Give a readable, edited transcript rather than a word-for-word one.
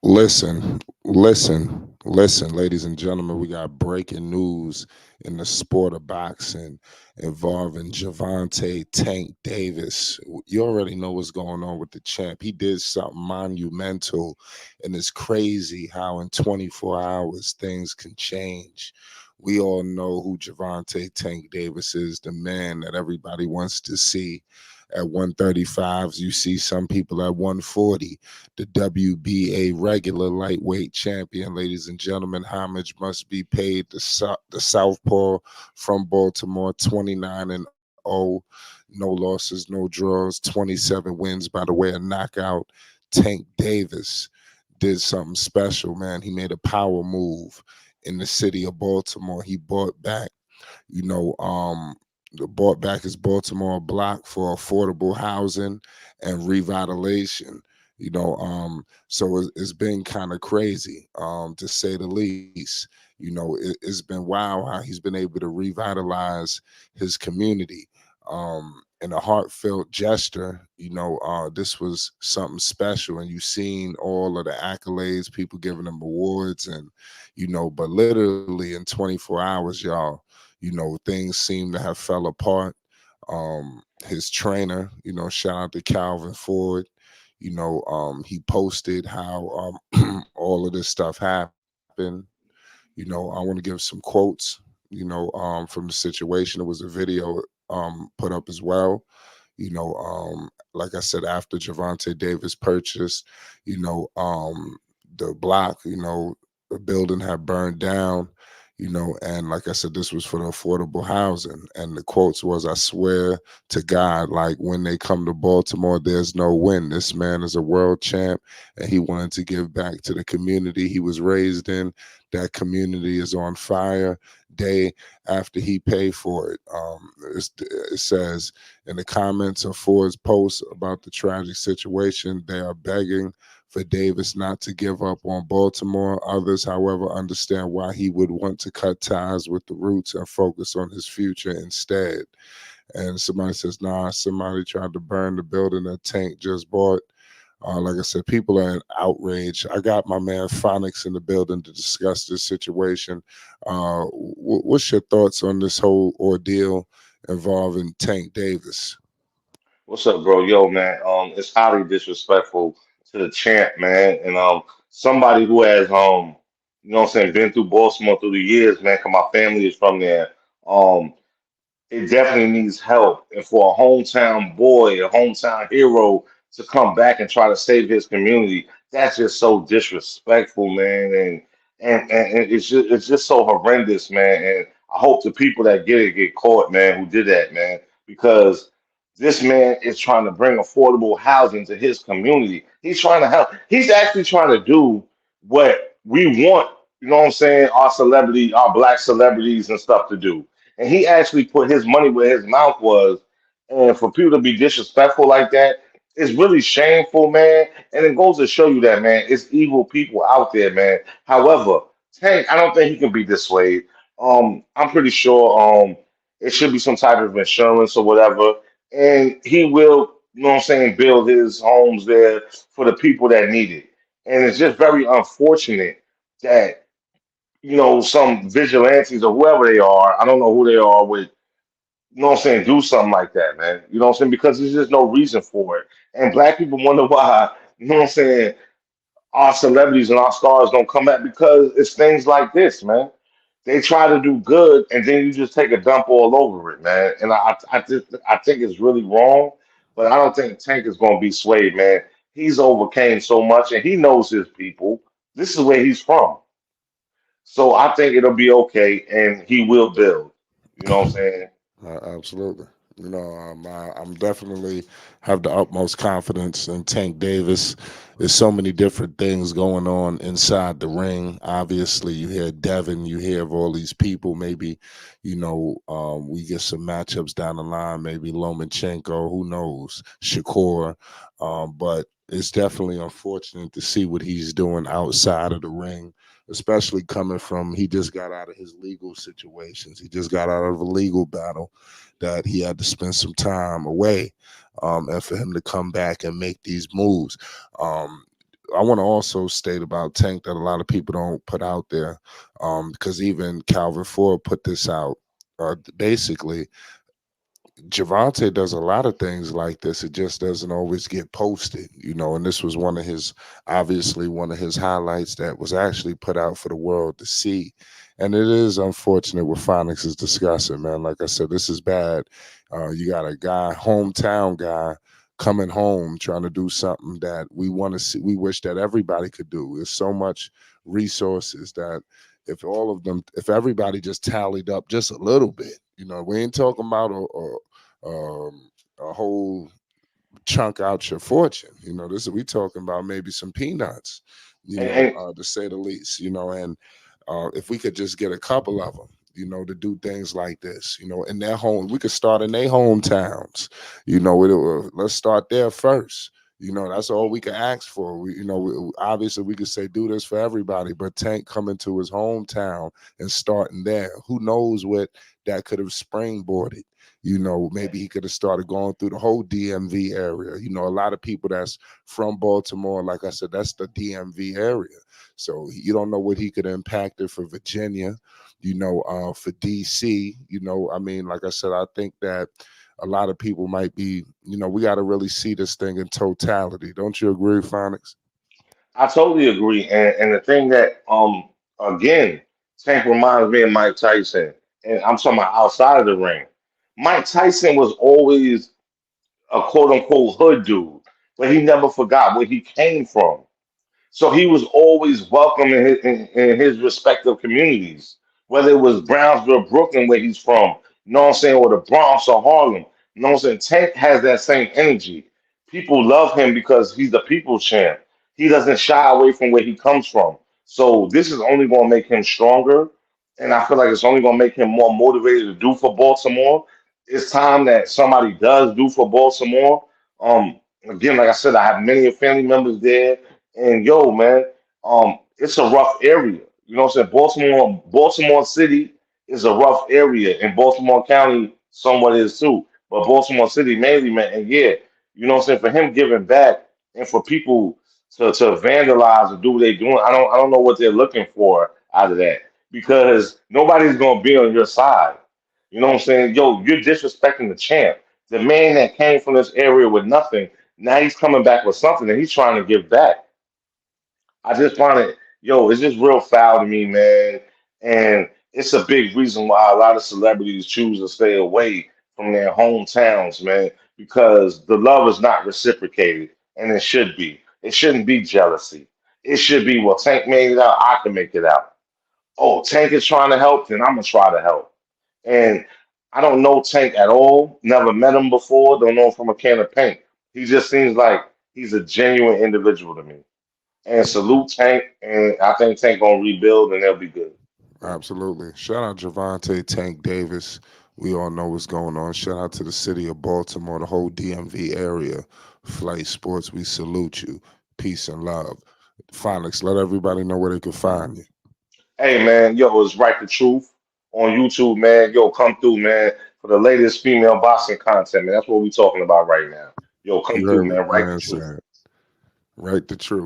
Listen, ladies and gentlemen. We got breaking news in the sport of boxing involving Gervonta Tank Davis. You already know what's going on with the champ. He did something monumental, and it's crazy how in 24 hours things can change. We all know who Gervonta Tank Davis is, the man that everybody wants to see at 135. You see some people at 140. The WBA regular lightweight champion, ladies and gentlemen. Homage must be paid. The Southpaw from Baltimore, 29 and 0, no losses, no draws, 27 wins by the way of knockout. Tank Davis did something special, man. He made a power move in the city of Baltimore. He bought back, you know, bought back his Baltimore block for affordable housing and revitalization. So it's been kind of crazy, to say the least. It's been wild how he's been able to revitalize his community. In a heartfelt gesture, this was something special, and you've seen all of the accolades, people giving him awards, and but literally in 24 hours, y'all, things seem to have fell apart. His trainer, shout out to Calvin Ford. He posted how all of this stuff happened. I want to give some quotes, from the situation. It was a video put up as well. Like I said, after Gervonta Davis purchased, the block, the building had burned down, and like I said, this was for the affordable housing. And the quotes was, "I swear to God, like when they come to Baltimore, there's no win. This man is a world champ, and he wanted to give back to the community he was raised in. That community is on fire day after he paid for it." It says in the comments of Ford's post about the tragic situation, they are begging for Davis not to give up on Baltimore. Others, however, understand why he would want to cut ties with the roots and focus on his future instead. And somebody says, nah, somebody tried to burn the building that Tank just bought. Like I said, people are in outrage. I got my man Phonics in the building to discuss this situation. What's your thoughts on this whole ordeal involving Tank Davis? What's up, bro? Yo, man. It's highly disrespectful to the champ, man, and somebody who has what I'm saying, been through Baltimore through the years, man. 'Cause my family is from there. Um, it definitely needs help. And for a hometown boy, a hometown hero to come back and try to save his community, that's just so disrespectful, man. And it's just so horrendous, man. And I hope the people that get caught, man, who did that, man, because this man is trying to bring affordable housing to his community. He's trying to help. He's actually trying to do what we want, what I'm saying, our black celebrities and stuff to do, and he actually put his money where his mouth was. And for people to be disrespectful like that is really shameful, man. And it goes to show you that, man, it's evil people out there, man. However, Tank, I don't think he can be dissuaded. I'm pretty sure it should be some type of insurance or whatever. And he will, what I'm saying, build his homes there for the people that need it. And it's just very unfortunate that some vigilantes or whoever they are, I don't know who they are with, do something like that, man. You know what I'm saying? Because there's just no reason for it. And black people wonder why, our celebrities and our stars don't come back because it's things like this, man. They try to do good and then you just take a dump all over it, man. And I think it's really wrong, but I don't think Tank is gonna be swayed, man. He's overcame so much and he knows his people. This is where he's from. So I think it'll be okay, and he will build. You know what I'm saying? Absolutely. I'm definitely have the utmost confidence in Tank Davis. There's so many different things going on inside the ring. Obviously, you hear Devin, you hear of all these people. Maybe, we get some matchups down the line. Maybe Lomachenko, who knows, Shakur. But it's definitely unfortunate to see what he's doing outside of the ring, especially coming from, he just got out of his legal situations. He just got out of a legal battle that he had to spend some time away, and for him to come back and make these moves. Um, I want to also state about Tank that a lot of people don't put out there, because even Calvin Ford put this out. Basically, Gervonta does a lot of things like this. It just doesn't always get posted, And this was one of his, obviously, one of his highlights that was actually put out for the world to see. And it is unfortunate what Phonics is discussing, man. Like I said, this is bad. You got a guy, hometown guy, coming home trying to do something that we want to see. We wish that everybody could do. There's so much resources that if all of them, if everybody just tallied up just a little bit, we ain't talking about a whole chunk out your fortune. This is we talking about maybe some peanuts, And to say the least. And if we could just get a couple of them, to do things like this, in their home, we could start in their hometowns. Let's start there first. That's all we can ask for. Obviously we could say do this for everybody, but Tank coming to his hometown and starting there, who knows what that could have springboarded. Maybe he could have started going through the whole DMV area. A lot of people that's from Baltimore, like I said, that's the DMV area. So you don't know what he could impact it for Virginia, for DC. I mean, like I said, I think that a lot of people might be, we got to really see this thing in totality. Don't you agree, Phonics? I totally agree. And the thing that again, Tank reminds me of Mike Tyson, and I'm talking about outside of the ring. Mike Tyson was always a quote unquote hood dude, but he never forgot where he came from. So he was always welcome in his respective communities, whether it was Brownsville, Brooklyn, where he's from, you know what I'm saying, or the Bronx or Harlem. You know what I'm saying? Tank has that same energy. People love him because he's the people's champ. He doesn't shy away from where he comes from. So this is only going to make him stronger. And I feel like it's only going to make him more motivated to do for Baltimore. It's time that somebody does do for Baltimore. Again, like I said, I have many family members there, and yo, man, it's a rough area. You know what I'm saying? Baltimore City is a rough area, and Baltimore County somewhat is too. But Baltimore City mainly, man, and yeah, you know what I'm saying? For him giving back and for people to vandalize and do what they're doing, I don't know what they're looking for out of that because nobody's gonna be on your side. You know what I'm saying? Yo, you're disrespecting the champ. The man that came from this area with nothing, now he's coming back with something and he's trying to give back. I just find it, yo, it's just real foul to me, man. And it's a big reason why a lot of celebrities choose to stay away from their hometowns, man, because the love is not reciprocated, and it should be. It shouldn't be jealousy. It should be, well, Tank made it out, I can make it out. Oh, Tank is trying to help, then I'm gonna try to help. And I don't know Tank at all. Never met him before. Don't know him from a can of paint. He just seems like he's a genuine individual to me. And salute Tank, and I think Tank gonna rebuild, and they'll be good. Absolutely. Shout out Gervonta Tank Davis. We all know what's going on. Shout out to the city of Baltimore, the whole DMV area. Flight Sports, we salute you. Peace and love. Phonics, let everybody know where they can find you. Hey man, yo, it's Right the Truth on YouTube, man. Yo, come through, man, for the latest female boxing content, man. That's what we talking about right now. Yo, come You through, heard what man. the Right the man Truth. said. Right the truth.